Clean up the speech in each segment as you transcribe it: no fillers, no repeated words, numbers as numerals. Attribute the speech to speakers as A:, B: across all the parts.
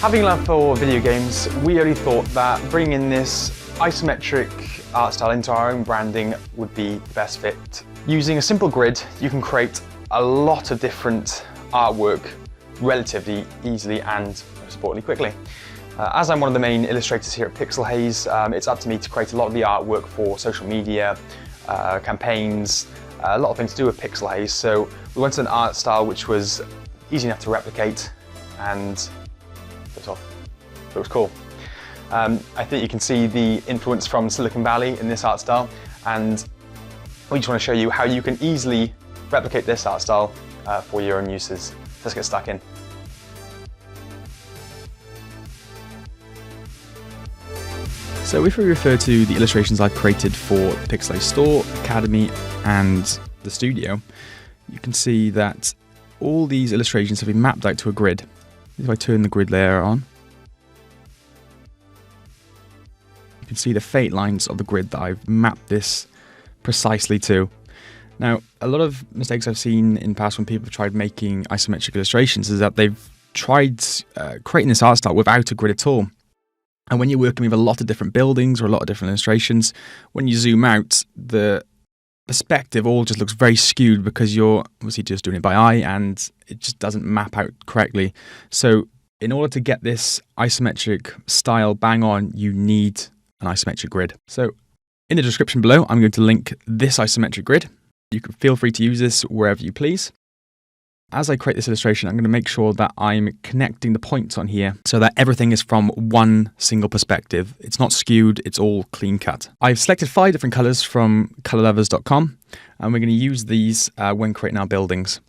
A: Having a love for video games, we only thought that bringing in this isometric art style into our own branding would be the best fit. Using a simple grid, you can create a lot of different artwork relatively easily and, most importantly, quickly. As I'm one of the main illustrators here at Pixelhaze, it's up to me to create a lot of the artwork for social media, campaigns, a lot of things to do with Pixelhaze. So we wanted an art style which was easy enough to replicate and first off, it was cool. I think you can see the influence from Silicon Valley in this art style, and we just want to show you how you can easily replicate this art style for your own uses. Let's get stuck in.
B: So if we refer to the illustrations I've created for the Pixelhaze Store, Academy and the studio, you can see that all these illustrations have been mapped out to a grid. If I turn the grid layer on, you can see the fate lines of the grid that I've mapped this precisely to. Now, a lot of mistakes I've seen in the past when people have tried making isometric illustrations is that they've tried creating this art style without a grid at all. And when you're working with a lot of different buildings or a lot of different illustrations, when you zoom out, the perspective all just looks very skewed because you're obviously just doing it by eye and it just doesn't map out correctly. So in order to get this isometric style bang on, you need an isometric grid. So in the description below, I'm going to link this isometric grid. You can feel free to use this wherever you please. As I create this illustration, I'm going to make sure that I'm connecting the points on here so that everything is from one single perspective. It's not skewed, it's all clean cut. I've selected 5 different colors from colorlovers.com, and we're going to use these when creating our buildings.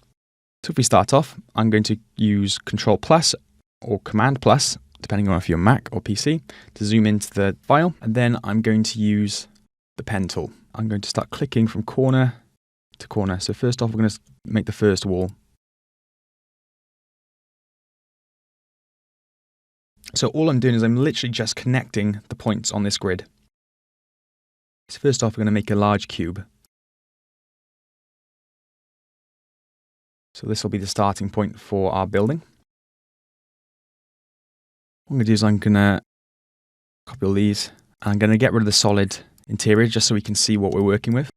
B: So if we start off, I'm going to use Control plus or Command plus, depending on if you're Mac or PC, to zoom into the file. And then I'm going to use the pen tool. I'm going to start clicking from corner to corner. So first off, we're going to make the first wall. So all I'm doing is I'm literally just connecting the points on this grid. So first off, we're going to make a large cube. So this will be the starting point for our building. What I'm going to do is I'm going to copy all these. I'm going to get rid of the solid interior just so we can see what we're working with.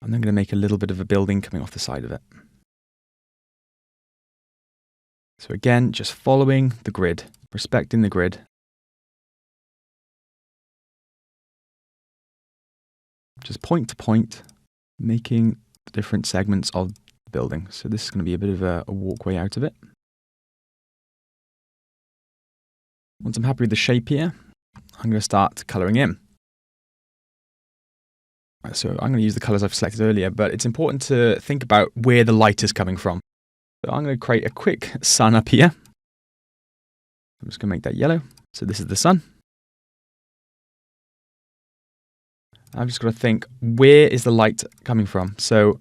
B: I'm then going to make a little bit of a building coming off the side of it. So again, just following the grid, respecting the grid. Just point to point, making the different segments of the building. So this is going to be a bit of a walkway out of it. Once I'm happy with the shape here, I'm going to start colouring in. So I'm going to use the colours I've selected earlier, but it's important to think about where the light is coming from. So I'm going to create a quick sun up here. I'm just going to make that yellow. So this is the sun. I've just got to think, where is the light coming from? So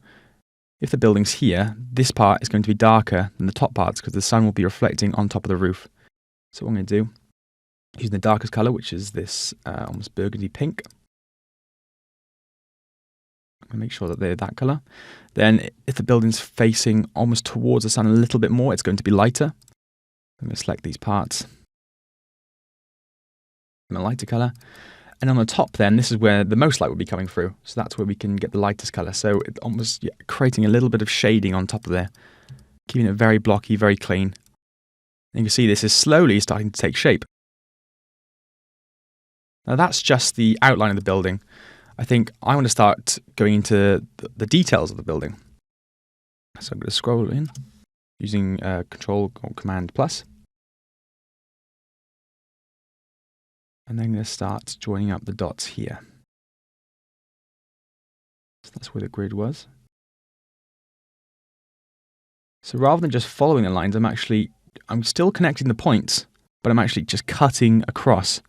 B: if the building's here, this part is going to be darker than the top parts because the sun will be reflecting on top of the roof. So what I'm going to do, using the darkest colour, which is this almost burgundy pink. I'm going to make sure that they're that colour. Then if the building's facing almost towards the sun a little bit more, it's going to be lighter. I'm going to select these parts. A lighter colour. And on the top then, this is where the most light will be coming through. So that's where we can get the lightest colour. So it almost creating a little bit of shading on top of there. Keeping it very blocky, very clean. And you can see this is slowly starting to take shape. Now that's just the outline of the building. I think I want to start going into the details of the building. So I'm going to scroll in using Control or Command plus. And then I'm going to start joining up the dots here. So that's where the grid was. So rather than just following the lines, I'm still connecting the points, but I'm actually just cutting across.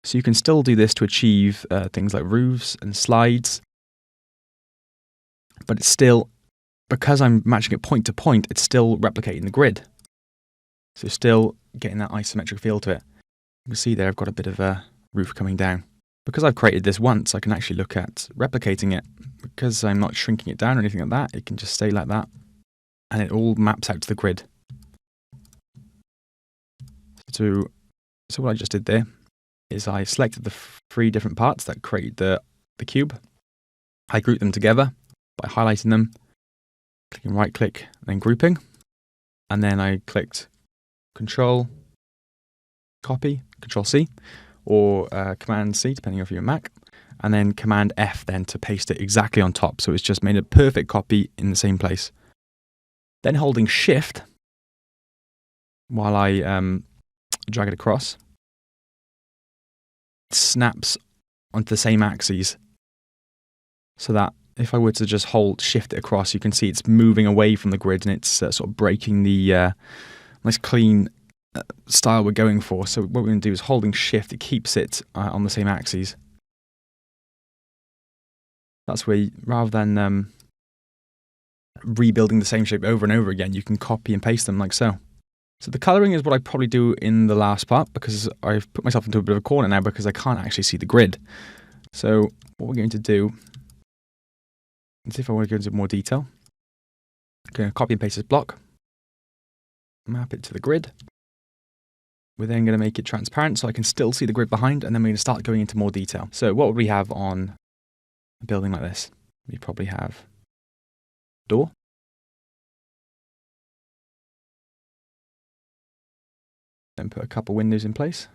B: So you can still do this to achieve things like roofs and slides. But it's still, because I'm matching it point to point, it's still replicating the grid. So still getting that isometric feel to it. You can see there I've got a bit of a roof coming down. Because I've created this once, I can actually look at replicating it. Because I'm not shrinking it down or anything like that, it can just stay like that. And it all maps out to the grid. So what I just did there is I selected the 3 different parts that create the cube. I grouped them together by highlighting them, clicking right click, then grouping. And then I clicked Control Copy, Control C, or Command C, depending if you're a Mac, and then Command F then to paste it exactly on top. So it's just made a perfect copy in the same place. Then holding Shift while I drag it across, it snaps onto the same axes, so that if I were to just hold Shift it across, you can see it's moving away from the grid and it's sort of breaking the nice clean style we're going for. So what we're going to do is holding Shift, it keeps it on the same axes. That's where, rather than rebuilding the same shape over and over again, you can copy and paste them like so. So the colouring is what I probably do in the last part, because I've put myself into a bit of a corner now because I can't actually see the grid. So what we're going to do, let's see if I want to go into more detail. I'm going to copy and paste this block, map it to the grid. We're then going to make it transparent so I can still see the grid behind, and then we're going to start going into more detail. So what would we have on a building like this? We probably have a door. Then put a couple windows in place.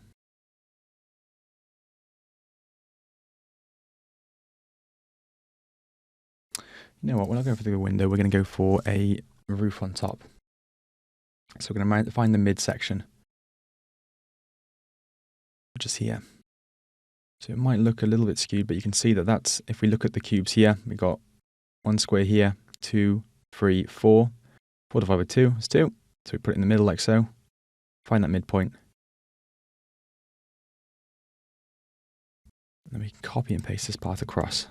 B: You know what, we're not going for the window, we're going to go for a roof on top. So we're going to find the midsection, which is here. So it might look a little bit skewed, but you can see that that's, if we look at the cubes here, we've got 1 square here, 2, 3, 4. 4 divided by 2 is 2. So we put it in the middle like so. Find that midpoint. And then we can copy and paste this part across.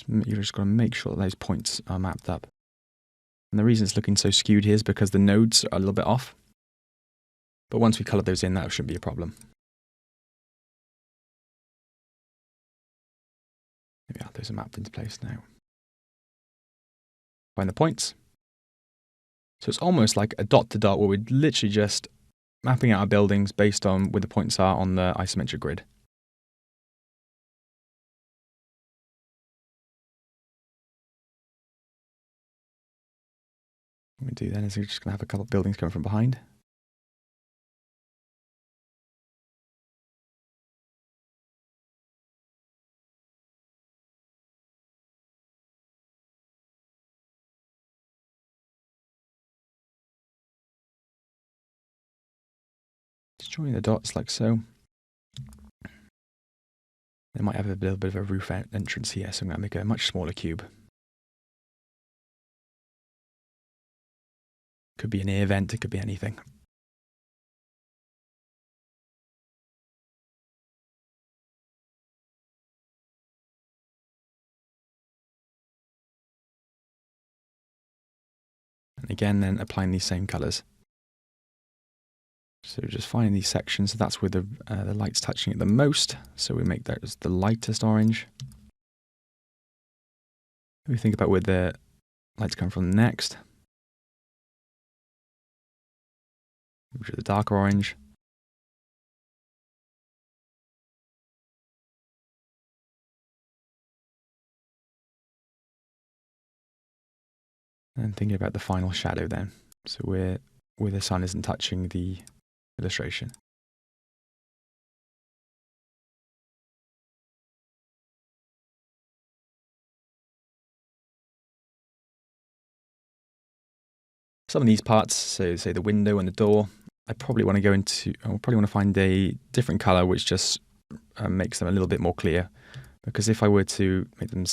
B: You're just going to make sure that those points are mapped up. And the reason it's looking so skewed here is because the nodes are a little bit off. But once we colour those in, that shouldn't be a problem. There we are, those are mapped into place now. Find the points. So it's almost like a dot to dot, where we're literally just mapping out our buildings based on where the points are on the isometric grid. What we do then is we're just going to have a couple of buildings coming from behind. Just join the dots like so. They might have a little bit of a roof entrance here, so I'm going to make a much smaller cube. Could be an air vent, it could be anything. And again, then applying these same colours. So just finding these sections, so that's where the light's touching it the most. So we make that as the lightest orange. We think about where the light's come from next. Which is the darker orange. And thinking about the final shadow then. So where the sun isn't touching the illustration. Some of these parts, so say the window and the door, I probably want to find a different color which just makes them a little bit more clear. Because if I were to make them the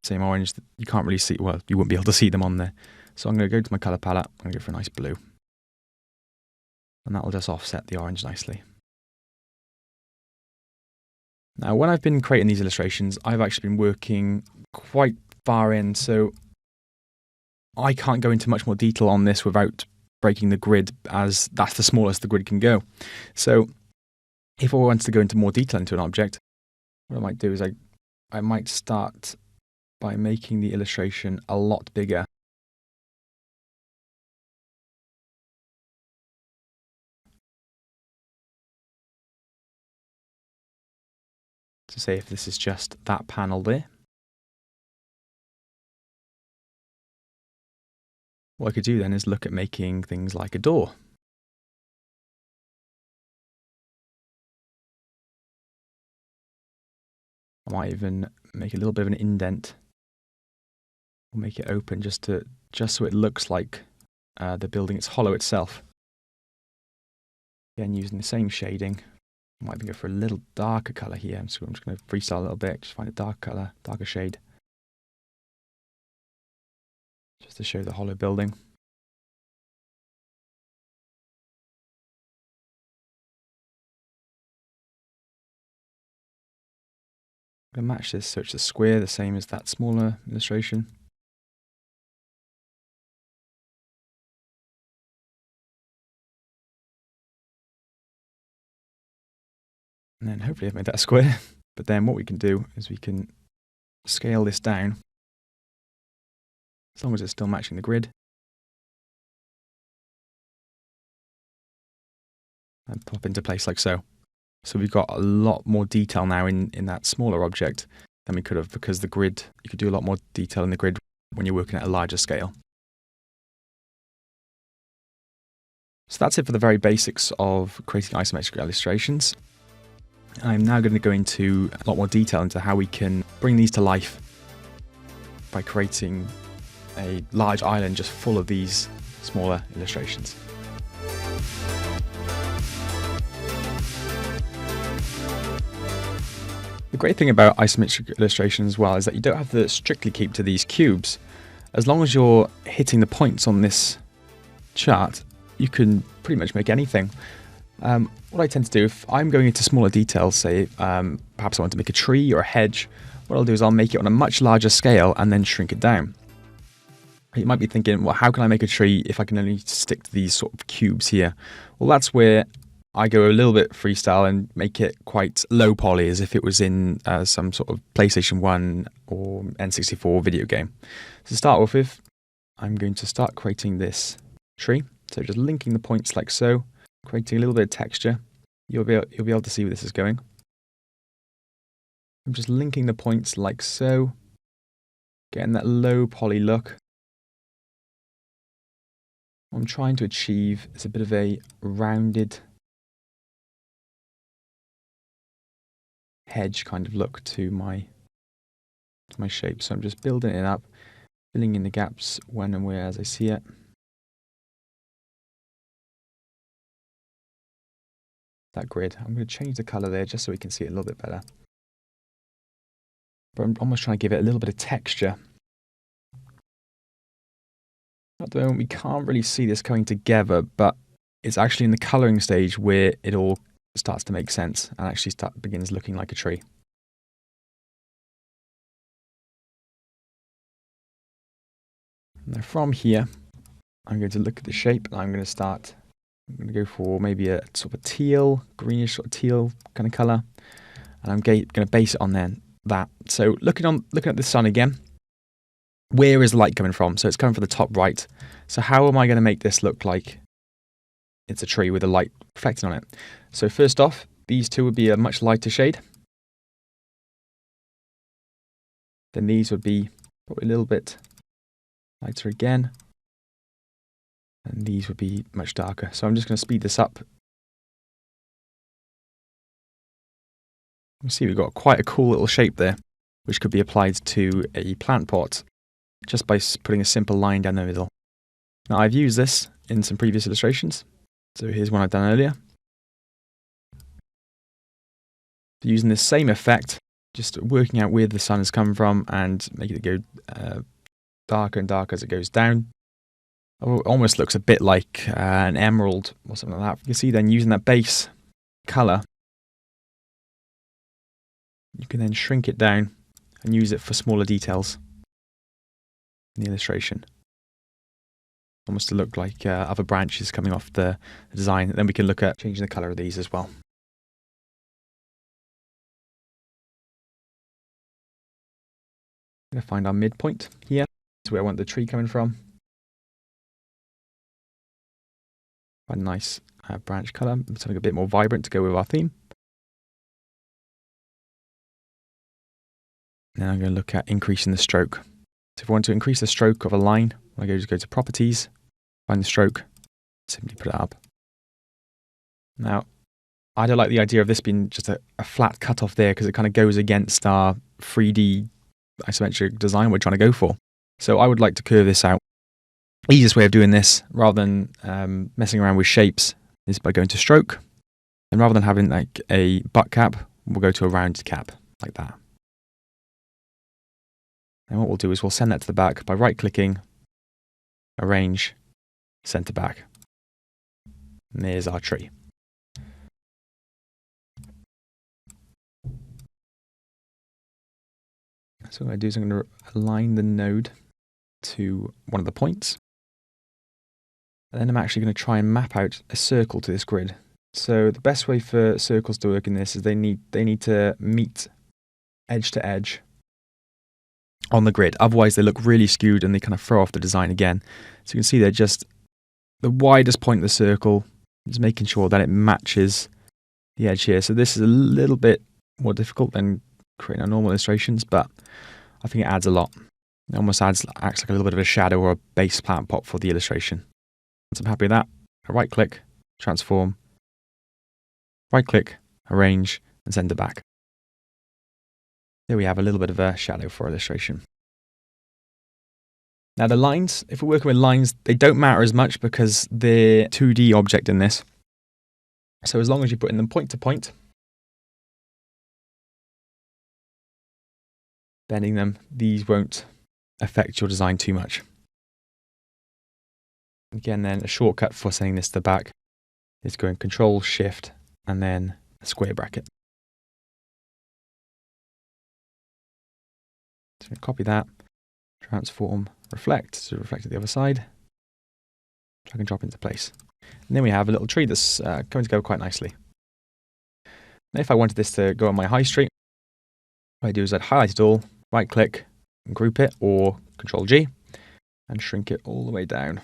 B: same orange, you can't really see, well, you wouldn't be able to see them on there. So I'm going to go to my color palette, I'm going to go for a nice blue. And that will just offset the orange nicely. Now, when I've been creating these illustrations, I've actually been working quite far in, so I can't go into much more detail on this without breaking the grid, as that's the smallest the grid can go. So if I wanted to go into more detail into an object, what I might do is I might start by making the illustration a lot bigger. So say if this is just that panel there, what I could do then is look at making things like a door. I might even make a little bit of an indent, or make it open just so it looks like the building is hollow itself. Again, using the same shading. I might even go for a little darker color here. So I'm just going to freestyle a little bit, just find a dark color, darker shade, just to show the hollow building. I'm going to match this so it's a square, the same as that smaller illustration. And then hopefully I've made that a square. But then what we can do is we can scale this down, as long as it's still matching the grid. And pop into place like so. So we've got a lot more detail now in that smaller object than we could have, because the grid, you could do a lot more detail in the grid when you're working at a larger scale. So that's it for the very basics of creating isometric illustrations. I'm now going to go into a lot more detail into how we can bring these to life by creating a large island just full of these smaller illustrations. The great thing about isometric illustration as well is that you don't have to strictly keep to these cubes. As long as you're hitting the points on this chart, you can pretty much make anything. What I tend to do, if I'm going into smaller details, say perhaps I want to make a tree or a hedge, what I'll do is I'll make it on a much larger scale and then shrink it down. You might be thinking, well, how can I make a tree if I can only stick to these sort of cubes here? Well, that's where I go a little bit freestyle and make it quite low poly, as if it was in some sort of PlayStation 1 or N64 video game. To start off with, I'm going to start creating this tree. So just linking the points like so, creating a little bit of texture. You'll be able to see where this is going. I'm just linking the points like so, getting that low poly look. What I'm trying to achieve is a bit of a rounded hedge kind of look to my shape. So I'm just building it up, filling in the gaps when and where as I see it. That grid, I'm going to change the color there just so we can see it a little bit better. But I'm almost trying to give it a little bit of texture. At the moment we can't really see this coming together, but it's actually in the coloring stage where it all starts to make sense and actually begins looking like a tree. Now from here, I'm going to look at the shape and I'm going to go for maybe a sort of a teal, greenish sort of teal kind of color, and I'm going to base it on then that. So looking at the sun again, where is the light coming from? So it's coming from the top right. So how am I going to make this look like it's a tree with the light reflecting on it? So first off, these two would be a much lighter shade. Then these would be probably a little bit lighter again. And these would be much darker. So I'm just going to speed this up. You see we've got quite a cool little shape there, which could be applied to a plant pot just by putting a simple line down the middle. Now I've used this in some previous illustrations. So here's one I've done earlier. Using this same effect, just working out where the sun has come from and making it go darker and darker as it goes down. Oh, it almost looks a bit like an emerald or something like that. You can see then using that base color, you can then shrink it down and use it for smaller details in the illustration. Almost to look like other branches coming off the design. And then we can look at changing the color of these as well. I'm going to find our midpoint here. That's where I want the tree coming from. A nice branch color, something a bit more vibrant to go with our theme. Now I'm going to look at increasing the stroke. So if I want to increase the stroke of a line, I just go to Properties, find the stroke, simply put it up. Now, I don't like the idea of this being just a flat cut off there because it kind of goes against our 3D isometric design we're trying to go for. So I would like to curve this out. Easiest way of doing this, rather than messing around with shapes, is by going to stroke. And rather than having like a butt cap, we'll go to a rounded cap, like that. And what we'll do is we'll send that to the back by right-clicking, arrange, send to back. And there's our tree. So what I'm going to do is I'm going to align the node to one of the points. And then I'm actually going to try and map out a circle to this grid. So the best way for circles to work in this is they need to meet edge to edge on the grid. Otherwise they look really skewed and they kind of throw off the design again. So you can see they're just the widest point of the circle, just making sure that it matches the edge here. So this is a little bit more difficult than creating our normal illustrations, but I think it adds a lot. It almost acts like a little bit of a shadow or a base plant pop for the illustration. Once I'm happy with that, I right click, transform, right click, arrange, and send it back. There we have a little bit of a shadow for illustration. Now the lines, if we're working with lines, they don't matter as much because they're 2D object in this. So as long as you put in them point to point, bending them, these won't affect your design too much. Again, then a shortcut for sending this to the back is going Control Shift and then a square bracket. So copy that, transform, reflect to reflect at the other side, drag and drop into place. And then we have a little tree that's going to go quite nicely. Now if I wanted this to go on my high street, what I do is I'd highlight it all, right click and group it, or Control G and shrink it all the way down.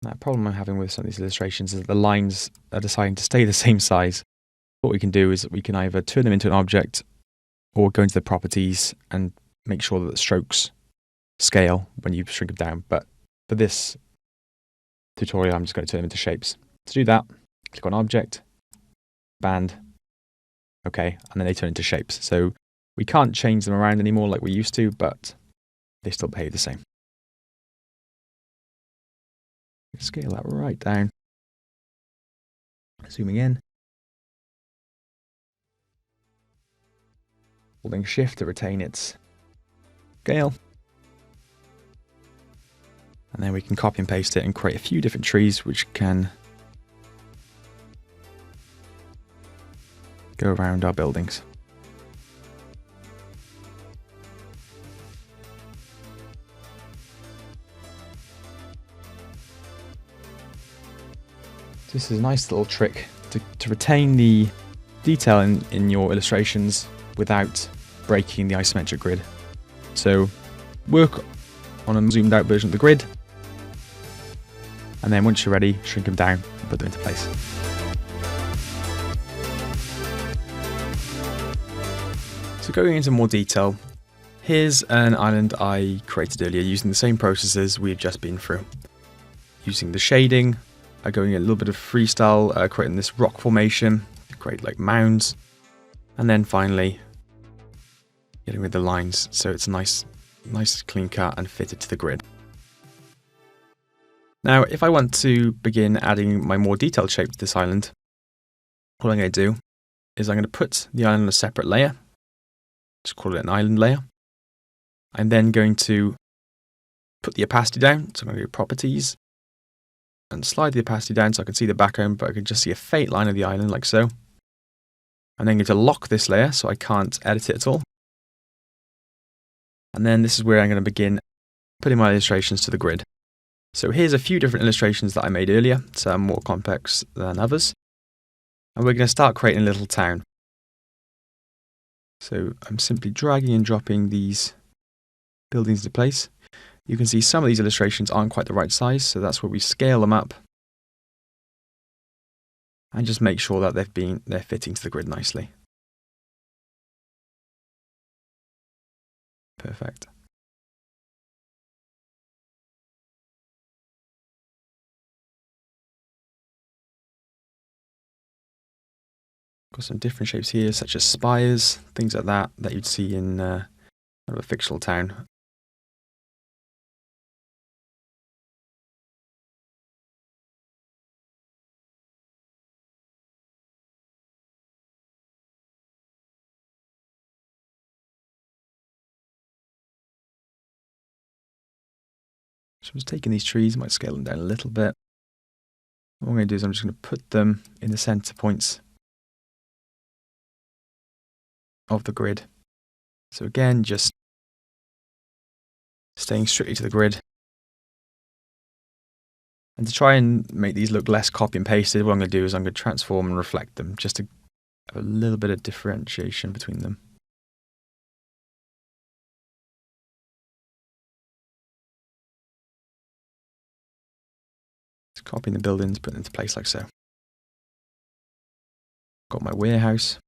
B: Now, the problem I'm having with some of these illustrations is that the lines are deciding to stay the same size. What we can do is we can either turn them into an object or go into the properties and make sure that the strokes scale when you shrink them down. But for this tutorial, I'm just going to turn them into shapes. To do that, click on Object, Band, OK, and then they turn into shapes. So we can't change them around anymore like we used to, but they still behave the same. Scale that right down. Zooming in. Holding Shift to retain its scale. And then we can copy and paste it and create a few different trees which can go around our buildings. This is a nice little trick to retain the detail in your illustrations without breaking the isometric grid. So work on a zoomed out version of the grid, and then once you're ready, shrink them down and put them into place. So going into more detail, here's an island I created earlier using the same processes we've just been through. Using the shading, going a little bit of freestyle, creating this rock formation, create like mounds, and then finally getting rid of the lines so it's nice clean cut and fitted to the grid. Now if I want to begin adding my more detailed shape to this island, what I'm going to do is I'm going to put the island on a separate layer, just call it an island layer. I'm then going to put the opacity down, so I'm going to go Properties, and slide the opacity down so I can see the background, but I can just see a faint line of the island like so. I'm then going to lock this layer so I can't edit it at all. And then this is where I'm going to begin putting my illustrations to the grid. So here's a few different illustrations that I made earlier, some more complex than others. And we're going to start creating a little town. So I'm simply dragging and dropping these buildings into place. You can see some of these illustrations aren't quite the right size, so that's where we scale them up and just make sure that they're fitting to the grid nicely. Perfect. Got some different shapes here, such as spires, things like that you'd see in a fictional town. So I'm just taking these trees, might scale them down a little bit. What I'm going to do is I'm just going to put them in the center points of the grid. So again, just staying strictly to the grid. And to try and make these look less copy and pasted, what I'm going to do is I'm going to transform and reflect them just to have a little bit of differentiation between them. Just copying the buildings, putting them into place like so. Got my warehouse.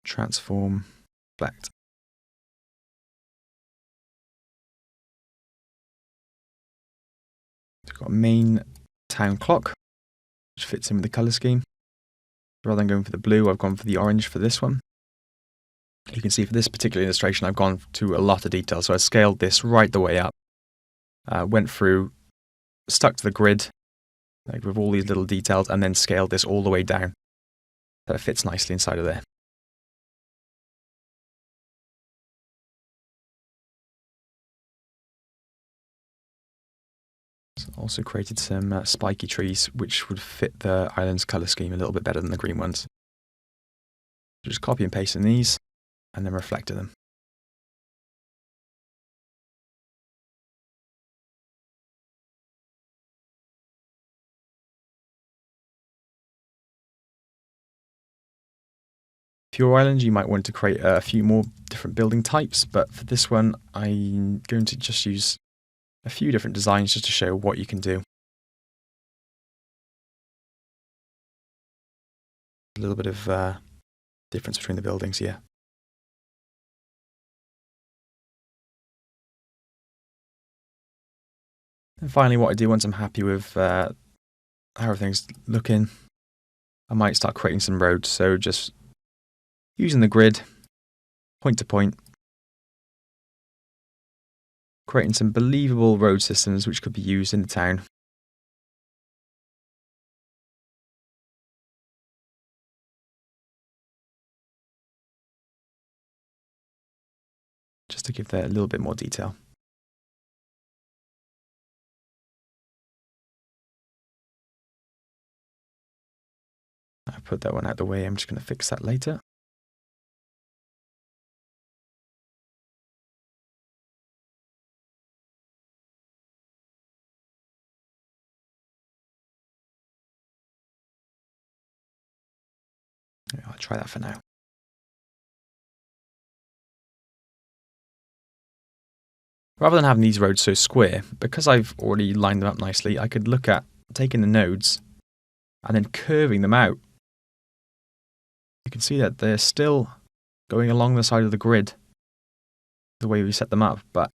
B: Transform, reflect. So we've got a main town clock, which fits in with the colour scheme. Rather than going for the blue, I've gone for the orange for this one. You can see for this particular illustration, I've gone to a lot of detail. So I scaled this right the way up, went through, stuck to the grid, like with all these little details, and then scaled this all the way down. So it fits nicely inside of there. So also created some spiky trees, which would fit the island's colour scheme a little bit better than the green ones. So just copy and paste in these, and then reflector them. For your island, you might want to create a few more different building types, but for this one, I'm going to just use a few different designs just to show what you can do. A little bit of difference between the buildings here. And finally, what I do once I'm happy with how everything's looking, I might start creating some roads. So just using the grid, point to point, creating some believable road systems which could be used in the town. Just to give that a little bit more detail. I put that one out the way, I'm just going to fix that later. I'll try that for now. Rather than having these roads so square, because I've already lined them up nicely, I could look at taking the nodes and then curving them out. You can see that they're still going along the side of the grid, the way we set them up, but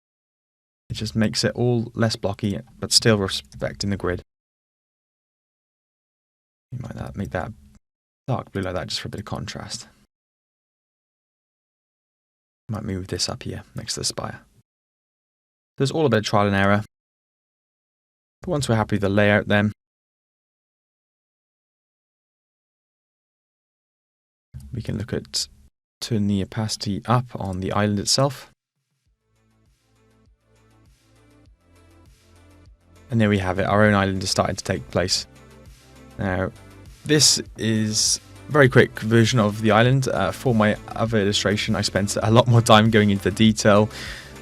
B: it just makes it all less blocky, but still respecting the grid. You might make that dark blue like that just for a bit of contrast. Might move this up here next to the spire. There's all a bit of trial and error. But once we're happy with the layout then, we can look at turning the opacity up on the island itself. And there we have it, our own island is starting to take place. Now, this is a very quick version of the island. For my other illustration, I spent a lot more time going into the detail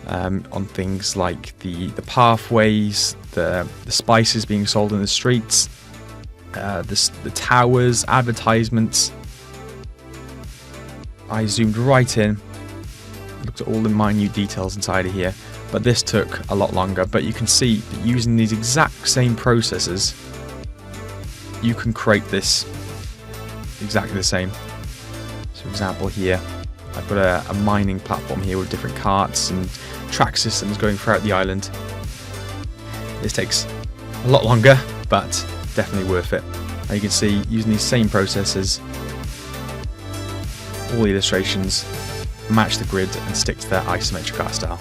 B: on things like the pathways, the spices being sold in the streets, the towers, advertisements. I zoomed right in, looked at all the minute details inside of here, but this took a lot longer. But you can see that using these exact same processes, you can create this exactly the same. So for example here, I've got a mining platform here with different carts and track systems going throughout the island. This takes a lot longer, but definitely worth it. And you can see, using these same processes, all the illustrations match the grid and stick to their isometric art style.